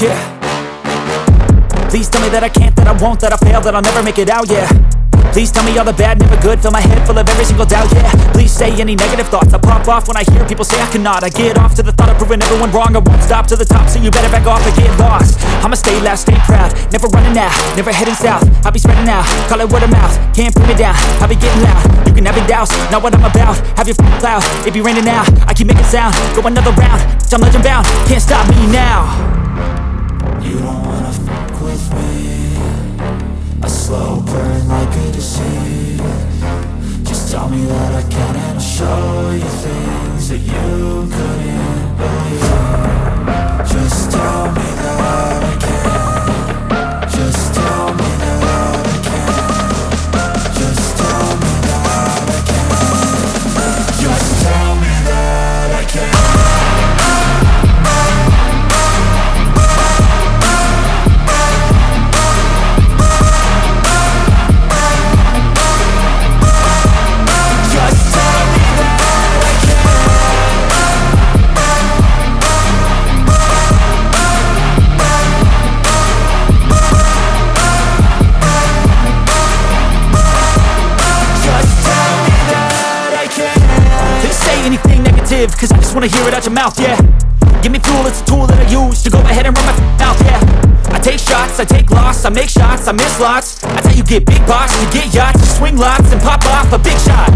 Yeah. Please tell me that I can't, that I won't, that I fail, that I'll never make it out, yeah. Please tell me all the bad, never good, fill my head full of every single doubt, yeah. Please say any negative thoughts, I pop off when I hear people say I cannot. I get off to the thought of proving everyone wrong, I won't stop to the top, so you better back off and get lost. I'ma stay loud, stay proud, never running out, never heading south. I'll be spreading out, call it word of mouth, can't put me down, I'll be getting loud. You can have your doubts, not what I'm about, have your cloud, it be raining now. I keep making sound, go another round, I'm legend bound, can't stop me now. You don't wanna fuck with me, a slow burn like a disease. Just tell me that I can and I'll show you things that you couldn't believe. Just tell me that I can. Just tell me that I can. Just tell me that I can. Just tell me that I can. Cause I just wanna hear it out your mouth, yeah. Give me fuel, it's a tool that I use to go ahead and run my mouth, yeah. I take shots, I take loss, I make shots, I miss lots. That's how you get big boss, you get yachts, you swing lots and pop off a big shot.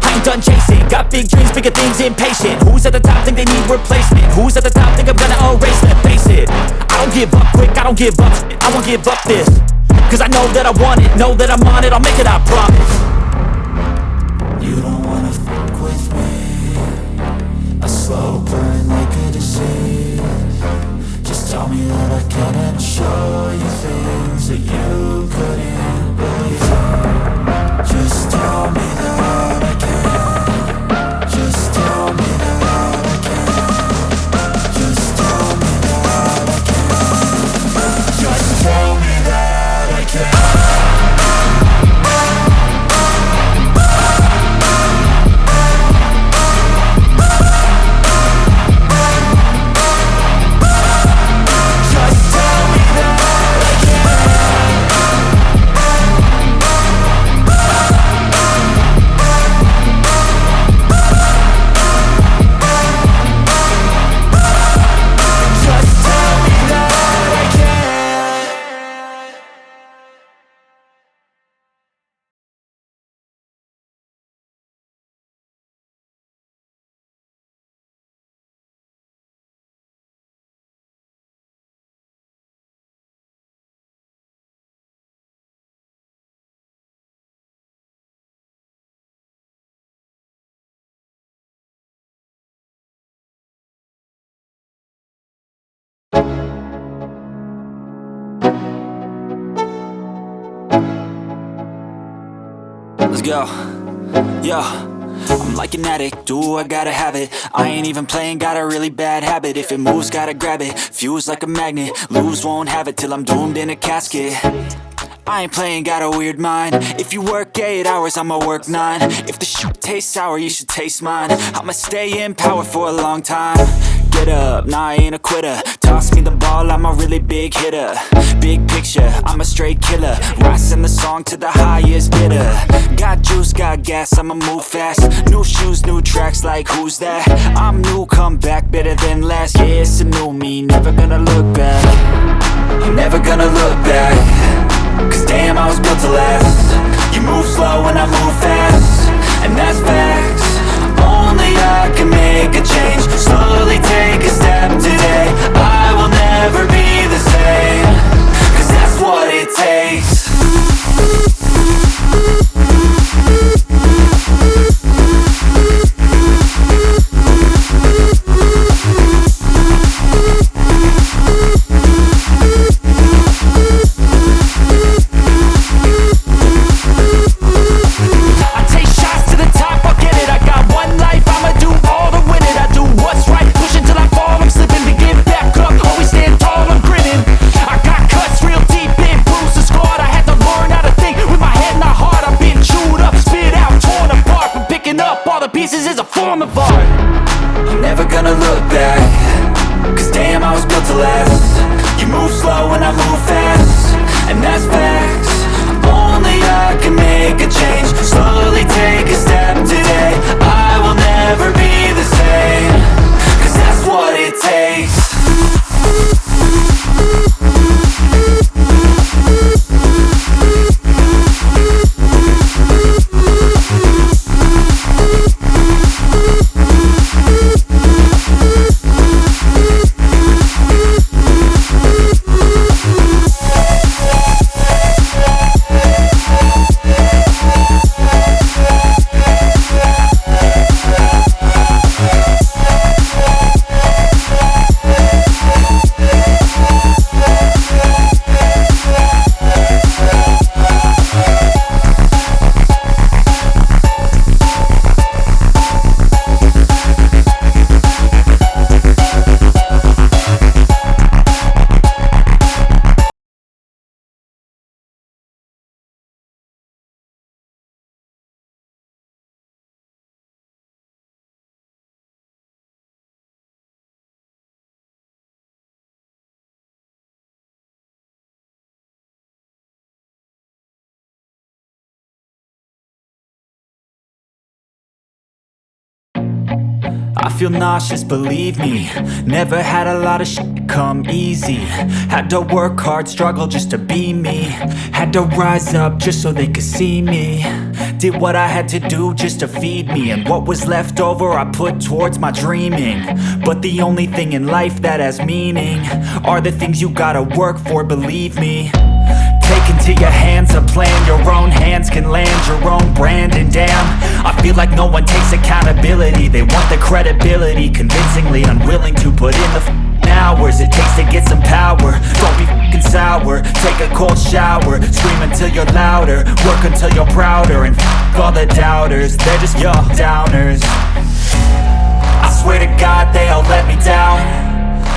I ain't done chasing, got big dreams, bigger things, impatient. Who's at the top think they need replacement? Who's at the top think I'm gonna erase them? Face it, I don't give up quick, I don't give up shit, I won't give up this. Cause I know that I want it, know that I'm on it, I'll make it, I promise. You don't wanna fuck with me, a slow burn like a disease. Just tell me that I can and I'll show you things that you couldn't believe. Just tell me that I can. Just tell me that I can. Just tell me that I can. Just tell me that I can. Let's go, yeah. I'm like an addict, do I gotta have it. I ain't even playing, got a really bad habit. If it moves, gotta grab it, fuse like a magnet. Lose, won't have it till I'm doomed in a casket. I ain't playing, got a weird mind. If you work 8 hours, I'ma work 9. If the shit tastes sour, you should taste mine. I'ma stay in power for a long time. Get up, nah, I ain't a quitter. Toss me the ball, I'm a really big hitter. Big picture, I'm a straight killer. Rising the song to the highest bidder. Got juice, got gas, I'ma move fast. New shoes, new tracks, like who's that? I'm new, come back, better than last. Yeah, it's a new me, never gonna look back. I'm never gonna look back. Cause damn, I was built to last. You move slow and I move fast, and that's facts. Only I can make a change. Slowly take a step today. I will never be the same. Cause that's what it takes. Pieces is a form of art. I'm never gonna look back. Cause damn, I was built to last. move slow and I move fast, and that's facts. Only I can make a change. Slowly take a step today. I will never be the same, 'cause that's what it takes. I feel nauseous, believe me. Never had a lot of shit come easy. Had to work hard, struggle just to be me. Had to rise up just so they could see me. Did what I had to do just to feed me, and what was left over I put towards my dreaming. But the only thing in life that has meaning are the things you gotta work for, believe me. Take into your hands a plan. Your own hands can land your own brand. And damn, I feel like no one takes accountability. They want the credibility, convincingly unwilling to put in the hours it takes to get some power. Don't be f***ing sour. Take a cold shower. Scream until you're louder. Work until you're prouder. And f*** all the doubters, they're just your downers. I swear to God they all let me down.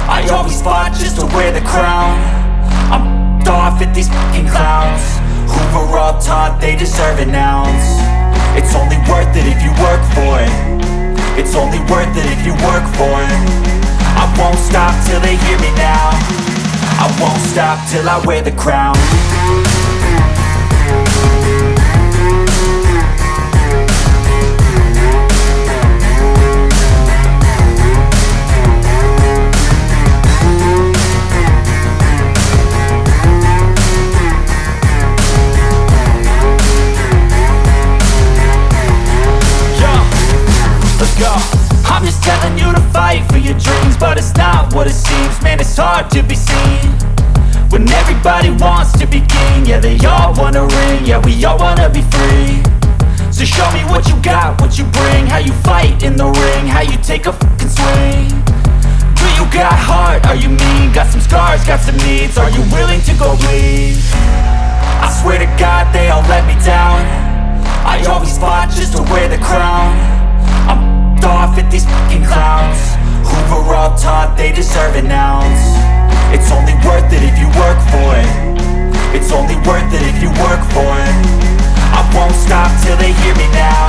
I always fought just to wear the crown. I'm off at these fucking clowns who were all taught they deserve an ounce. It's only worth it if you work for it. It's only worth it if you work for it. I won't stop till they hear me now. I won't stop till I wear the crown. I'm just telling you to fight for your dreams, but it's not what it seems. Man, it's hard to be seen when everybody wants to be king. Yeah, they all wanna ring, yeah, we all wanna be free. So show me what you got, what you bring, how you fight in the ring, how you take a fucking swing. Do you got heart, are you mean? Got some scars, got some needs, are you willing to go bleed? I swear to God they all let me down. I always fought just to wear the crown. I'm off at these fucking clowns who were all taught they deserve an ounce. It's only worth it if you work for it. It's only worth it if you work for it. I won't stop till they hear me now.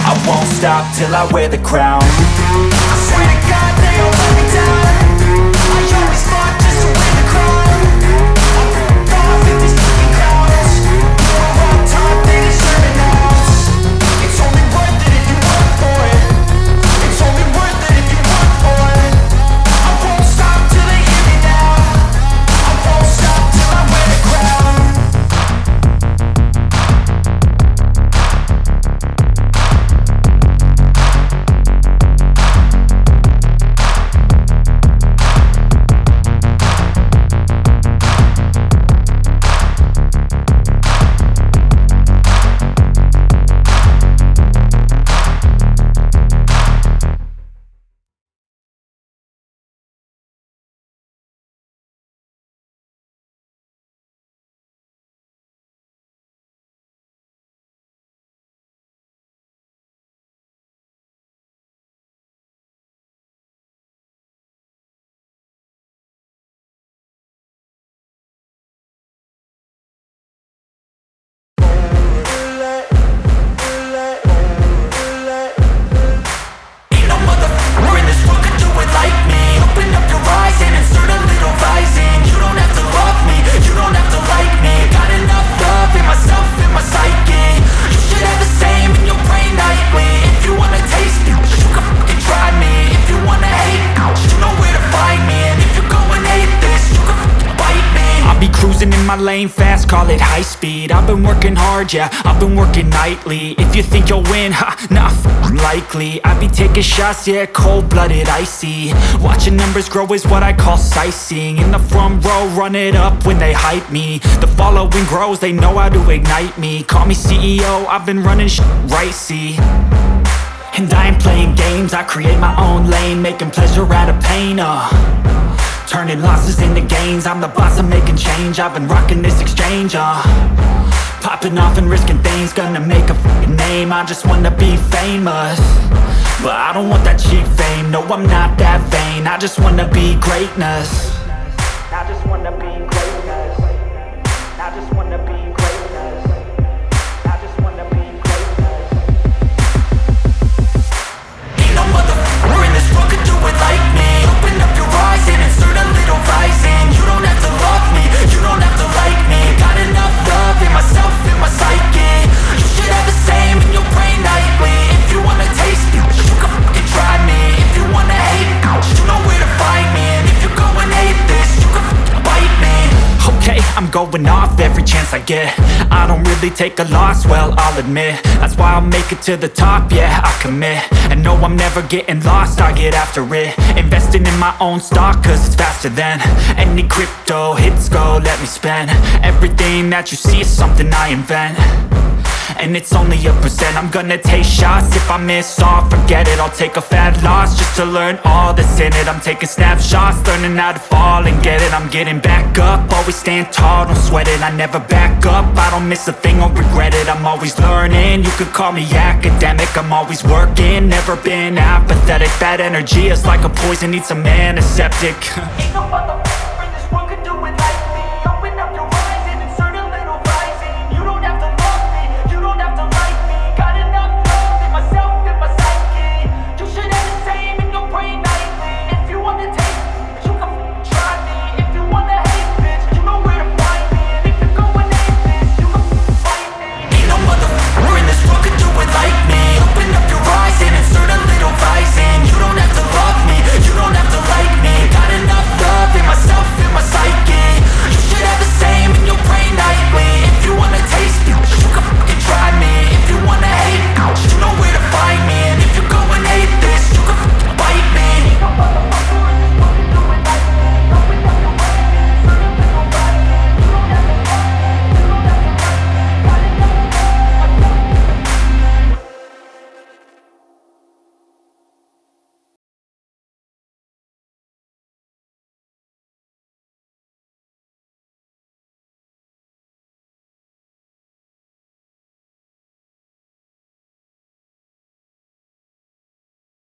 I won't stop till I wear the crown. I swear to God they all let me down. I always fought just to wear the crown. I'm off at these fucking clowns who were all taught they deserve an ounce. It's only worth it if you work for it. It's only worth it if you work for it. I won't stop till they hear me now. I won't stop till I wear the crown. my lane fast, call it high speed. I've been working hard, yeah, I've been working nightly. If you think you'll win, ha, nah, likely. I be taking shots, yeah, cold-blooded, icy. Watching numbers grow is what I call sightseeing. In the front row, run it up when they hype me. The following grows, they know how to ignite me. Call me CEO, I've been running shit right, see. And I ain't playing games, I create my own lane, making pleasure out of pain, turning losses into gains, I'm the boss, I'm making change. I've been rocking this exchange, popping off and risking things, gonna make a f***ing name. I just wanna be famous, but I don't want that cheap fame. No, I'm not that vain, I just wanna be greatness. I just wanna be greatness. I just wanna be greatness. I just wanna be greatness. Ain't no motherfucker in this world could do it like me. Open up your eyes and insert a little rising. You don't have to love me, you don't have to like me. Got enough love in myself, in my psyche. You should have the same in your brain nightly. If you wanna taste me, you can fucking try me. If you wanna hate me, you know where to find me. And if you go and hate this, you can fucking bite me. Okay, I'm going off every chance I get. I don't really take a loss, well, I'll admit. That's why I'll make it to the top, yeah, I commit. And no, I'm never getting lost, I get after it. Investing in my own stock, cause it's faster than any crypto hits go, let me spend. Everything that you see is something I invent, and it's only a percent. I'm gonna take shots, if I miss all, forget it. I'll take a fat loss just to learn all that's in it. I'm taking snapshots, learning how to fall and get it. I'm getting back up, always stand tall, don't sweat it. I never back up, I don't miss a thing or regret it. I'm always learning, you could call me academic. I'm always working, never been apathetic. That energy is like a poison, needs some antiseptic. Ain't no